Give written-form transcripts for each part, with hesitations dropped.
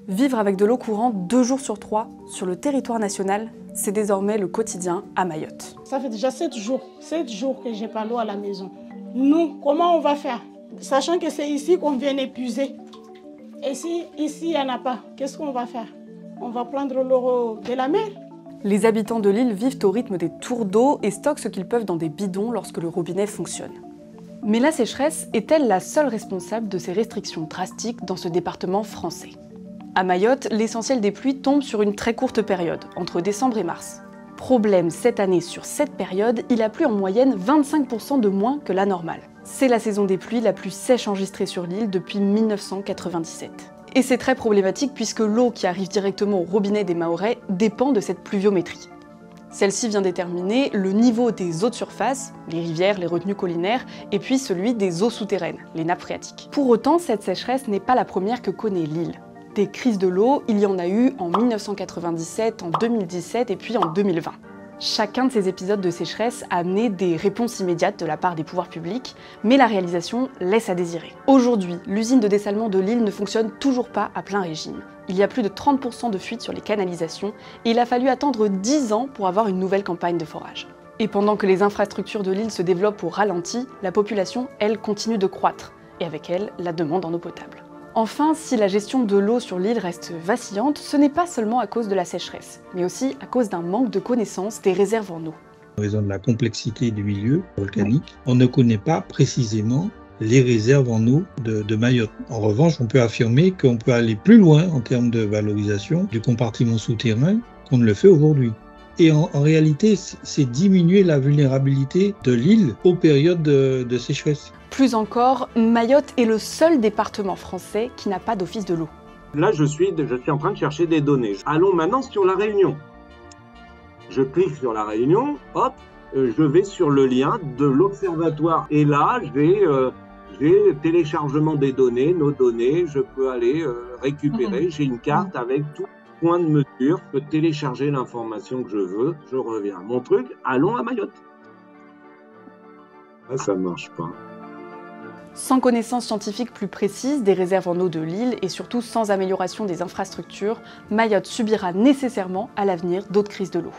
Vivre avec de l'eau courante 2 jours sur 3 sur le territoire national, c'est désormais le quotidien à Mayotte. Ça fait déjà 7 jours que j'ai pas l'eau à la maison. Nous, comment on va faire? Sachant que c'est ici qu'on vient épuiser. Et si ici il n'y en a pas, qu'est-ce qu'on va faire? On va prendre l'eau de la mer? Les habitants de l'île vivent au rythme des tours d'eau et stockent ce qu'ils peuvent dans des bidons lorsque le robinet fonctionne. Mais la sécheresse est-elle la seule responsable de ces restrictions drastiques dans ce département français? À Mayotte, l'essentiel des pluies tombe sur une très courte période, entre décembre et mars. Problème, cette année, sur cette période, il a plu en moyenne 25% de moins que la normale. C'est la saison des pluies la plus sèche enregistrée sur l'île depuis 1997. Et c'est très problématique puisque l'eau qui arrive directement au robinet des Mahorais dépend de cette pluviométrie. Celle-ci vient déterminer le niveau des eaux de surface, les rivières, les retenues collinaires, et puis celui des eaux souterraines, les nappes phréatiques. Pour autant, cette sécheresse n'est pas la première que connaît l'île. Des crises de l'eau, il y en a eu en 1997, en 2017 et puis en 2020. Chacun de ces épisodes de sécheresse a amené des réponses immédiates de la part des pouvoirs publics, mais la réalisation laisse à désirer. Aujourd'hui, l'usine de dessalement de l'île ne fonctionne toujours pas à plein régime. Il y a plus de 30% de fuites sur les canalisations et il a fallu attendre 10 ans pour avoir une nouvelle campagne de forage. Et pendant que les infrastructures de l'île se développent au ralenti, la population, elle, continue de croître, et avec elle, la demande en eau potable. Enfin, si la gestion de l'eau sur l'île reste vacillante, ce n'est pas seulement à cause de la sécheresse, mais aussi à cause d'un manque de connaissance des réserves en eau. En raison de la complexité du milieu volcanique, on ne connaît pas précisément les réserves en eau de Mayotte. En revanche, on peut affirmer qu'on peut aller plus loin en termes de valorisation du compartiment souterrain qu'on ne le fait aujourd'hui. Et en réalité, c'est diminuer la vulnérabilité de l'île aux périodes de sécheresse. Plus encore, Mayotte est le seul département français qui n'a pas d'office de l'eau. Là, je suis en train de chercher des données. Allons maintenant sur la Réunion. Je clique sur la Réunion, hop, je vais sur le lien de l'observatoire. Et là, j'ai téléchargement des données, nos données, je peux aller récupérer. J'ai une carte avec tout point de mesure, je peux télécharger l'information que je veux, je reviens. Mon truc, allons à Mayotte. Ah, ça marche pas. Sans connaissances scientifiques plus précises des réserves en eau de l'île et surtout sans amélioration des infrastructures, Mayotte subira nécessairement à l'avenir d'autres crises de l'eau.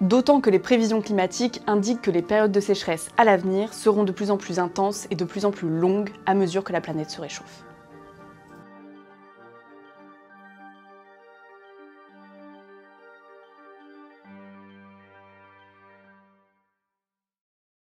D'autant que les prévisions climatiques indiquent que les périodes de sécheresse à l'avenir seront de plus en plus intenses et de plus en plus longues à mesure que la planète se réchauffe.